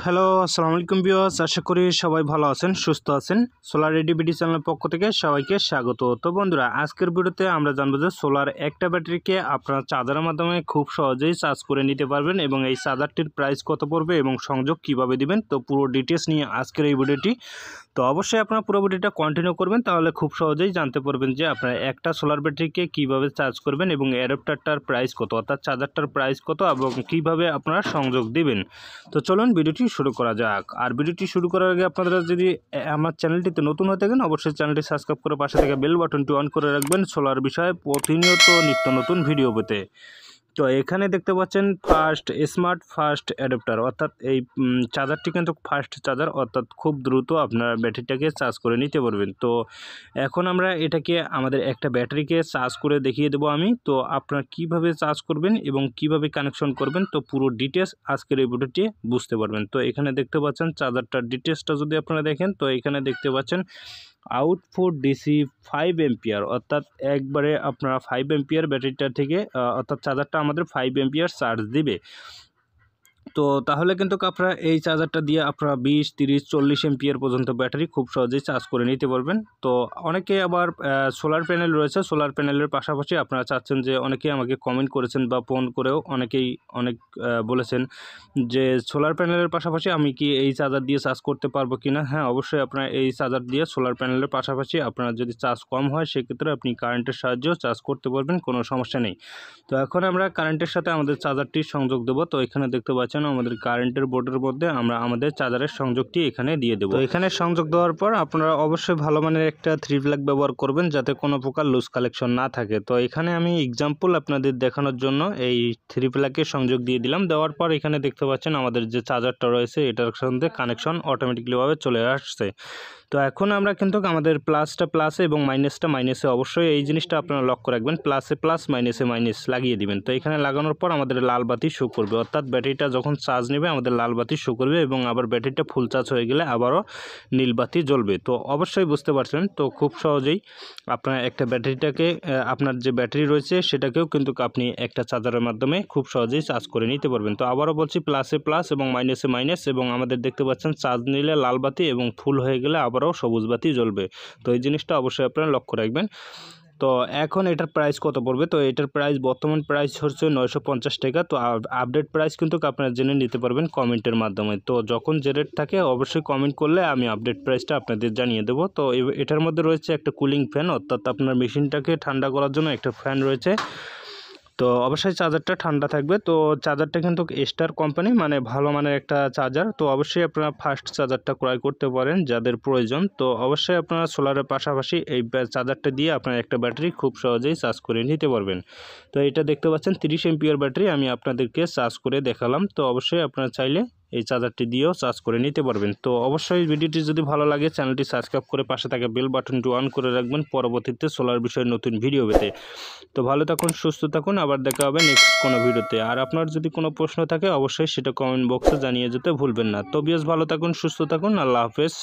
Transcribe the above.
Hello, আসসালামু আলাইকুম viewers. আশা করি সবাই ভালো আছেন, সুস্থ আছেন। সোলার রেডি বিডি চ্যানেলের পক্ষ থেকে সবাইকে স্বাগত। তো বন্ধুরা, আজকের ভিডিওতে আমরা জানবো যে সোলার একটা ব্যাটারিকে আপনারা চার্জারের মাধ্যমে খুব সহজেই চার্জ করে নিতে পারবেন এবং এই চার্জারটির প্রাইস কত পড়বে এবং সংযোগ কিভাবে দিবেন, তো পুরো ডিটেলস নিয়ে আজকের এই ভিডিওটি। তো অবশ্যই আপনারা পুরো ভিডিওটা কন্টিনিউ করবেন, তাহলে খুব সহজেই জানতে পারবেন যে আপনারা একটা সোলার ব্যাটারিকে কিভাবে চার্জ করবেন এবং অ্যাডাপ্টারটার প্রাইস কত, অর্থাৎ চার্জারটার প্রাইস কত এবং কিভাবে আপনারা সংযোগ দিবেন। তো চলুন ভিডিওটি শুরু করা যাক। আর ভিডিওটি শুরু করার আগে আপনারা যদি আমার চ্যানেলটিতে নতুন হয়ে থাকেন, অবশ্যই চ্যানেলটি সাবস্ক্রাইব করে পাশে থেকে বেল বাটনটি অন করে রাখবেন সোলার বিষয়ে প্রতিনিয়ত নিত্য নতুন ভিডিও পেতে। তো এখানে দেখতে পাচ্ছেন স্মার্ট ফাস্ট অ্যাডাপ্টার, অর্থাৎ এই চার্জারটি কিন্তু ফাস্ট চার্জার, অর্থাৎ খুব দ্রুত আপনার ব্যাটারিটাকে চার্জ করে নিতে পারবেন। তো এখন আমরা এটাকে আমাদের একটা ব্যাটারিকে চার্জ করে দেখিয়ে দেবো আমি। তো আপনারা কিভাবে চার্জ করবেন এবং কিভাবে কানেকশন করবেন, তো পুরো ডিটেলস আজকের এই ভিডিওটি বুঝতে পারবেন। তো এখানে দেখতে পাচ্ছেন চার্জারটার ডিটেলসটা যদি আপনারা দেখেন, তো এখানে দেখতে পাচ্ছেন আউটপুট ডিসি 5 এম্পিয়ার, অর্থাৎ একবারে আপনারা 5 এম্পিয়ার ব্যাটারিটা থেকে অর্থাৎ চার্জারটা আমাদের 5 এম্পিয়ার চার্জ দিবে। তো তাহলে কিন্তু আপনারা এই চার্জারটা দিয়ে আপনারা 20, 30, 40 এম্পিয়ার পর্যন্ত ব্যাটারি খুব সহজেই চার্জ করে নিতে পারবেন। তো অনেকে আবার সোলার প্যানেল রয়েছে, সোলার প্যানেলের পাশাপাশি আপনারা চাচ্ছেন যে, অনেকেই আমাকে কমেন্ট করেছেন বা ফোন করেও অনেকেই বলেছেন যে সোলার প্যানেলের পাশাপাশি আমি কি এই চার্জার দিয়ে চার্জ করতে পারবো কি না। হ্যাঁ, অবশ্যই আপনারা এই চার্জার দিয়ে সোলার প্যানেলের পাশাপাশি আপনার যদি চার্জ কম হয় সেক্ষেত্রে আপনি কারেন্টের সাহায্যেও চার্জ করতে পারবেন, কোনো সমস্যা নেই। তো এখন আমরা কারেন্টের সাথে আমাদের চার্জারটি সংযোগ দেবো। তো এখানে দেখতে পাচ্ছেন আমাদের কারেন্টের বোর্ডের মধ্যে আমরা আমাদের চার্জারের সংযোগটি এখানে দিয়ে দেবো। তো এখানে সংযোগ দেওয়ার পর আপনারা অবশ্যই ভালো মানের একটা 3 প্লাগ ব্যবহার করবেন, যাতে কোনো প্রকার লুজ কালেকশন না থাকে। তো এখানে আমি এক্সাম্পল আপনাদের দেখানোর জন্য এই 3 প্লাগে সংযোগ দিয়ে দিলাম। দেওয়ার পর এখানে দেখতে পাচ্ছেন আমাদের যে চার্জারটা রয়েছে এটার সঙ্গে কানেকশন অটোমেটিকলিভাবে চলে আসছে। তো এখন আমরা কিন্তু আমাদের প্লাসটা প্লাসে এবং মাইনাসটা মাইনাসে, অবশ্যই এই জিনিসটা আপনারা লক্ষ্য রাখবেন, প্লাসে প্লাস মাইনাসে মাইনাস লাগিয়ে দিবেন। তো এখানে লাগানোর পর আমাদের লাল বাতি শো করবে, অর্থাৎ ব্যাটারিটা যখন চার্জ নেবে আমাদের লাল বাতি শো করবে এবং আবার ব্যাটারিটা ফুল চার্জ হয়ে গেলে আবারও নীল বাতি জ্বলবে। তো অবশ্যই বুঝতে পারছেন। তো খুব সহজেই আপনার একটা ব্যাটারিটাকে আপনার যে ব্যাটারি রয়েছে সেটাকেও কিন্তু আপনি একটা চার্জারের মাধ্যমে খুব সহজেই চার্জ করে নিতে পারবেন। তো আবারও বলছি, প্লাসে প্লাস এবং মাইনাসে মাইনাস, এবং আমাদের দেখতে পাচ্ছেন চার্জ নিলে লাল বাতি এবং ফুল হয়ে গেলে আবারও সবুজ বাতি জ্বলবে। তো এই জিনিসটা অবশ্যই আপনারা লক্ষ্য রাখবেন। তো এখন এটার প্রাইস কত পড়বে, তো এটার প্রাইস বর্তমান প্রাইস হচ্ছে 950 টাকা। তো আপডেট প্রাইস কিন্তু আপনারা জেনে নিতে পারবেন কমেন্টের মাধ্যমে। তো যখন যে রেট থাকে অবশ্যই কমেন্ট করলে আমি আপডেট প্রাইসটা আপনাদের জানিয়ে দেবো। তো এটার মধ্যে রয়েছে একটা কুলিং ফ্যান, অর্থাৎ আপনার মেশিনটাকে ঠান্ডা করার জন্য একটা ফ্যান রয়েছে। তো অবশ্যই চার্জারটা ঠান্ডা থাকবে। তো চার্জারটা কিন্তু স্টার কোম্পানি, মানে ভালো মানের একটা চার্জার। তো অবশ্যই আপনারা ফাস্ট চার্জারটা ক্রয় করতে পারেন যাদের প্রয়োজন। তো অবশ্যই আপনারা সোলারের পাশাপাশি এই চার্জারটা দিয়ে আপনার একটা ব্যাটারি খুব সহজেই চার্জ করে নিতে পারবেন। তো এটা দেখতে পাচ্ছেন 30 এম্পিয়ার ব্যাটারি আমি আপনাদেরকে চার্জ করে দেখালাম। তো অবশ্যই আপনারা চাইলে এই চার্জারটি দিয়েও চার্জ করে নিতে পারবেন। তো অবশ্যই ভিডিওটি যদি ভালো লাগে চ্যানেলটি সাবস্ক্রাইব করে পাশে থাকা বেল বাটনটি অন করে রাখবেন পরবর্তীতে সোলার বিষয়ে নতুন ভিডিও পেতে। তো ভালো থাকুন, সুস্থ থাকুন, আবার দেখা হবে নেক্সট কোনো ভিডিওতে। আর আপনার যদি কোনো প্রশ্ন থাকে অবশ্যই সেটা কমেন্ট বক্সে জানিয়ে যেতে ভুলবেন না। তো বেশ ভালো থাকুন, সুস্থ থাকুন, আল্লাহ হাফেজ।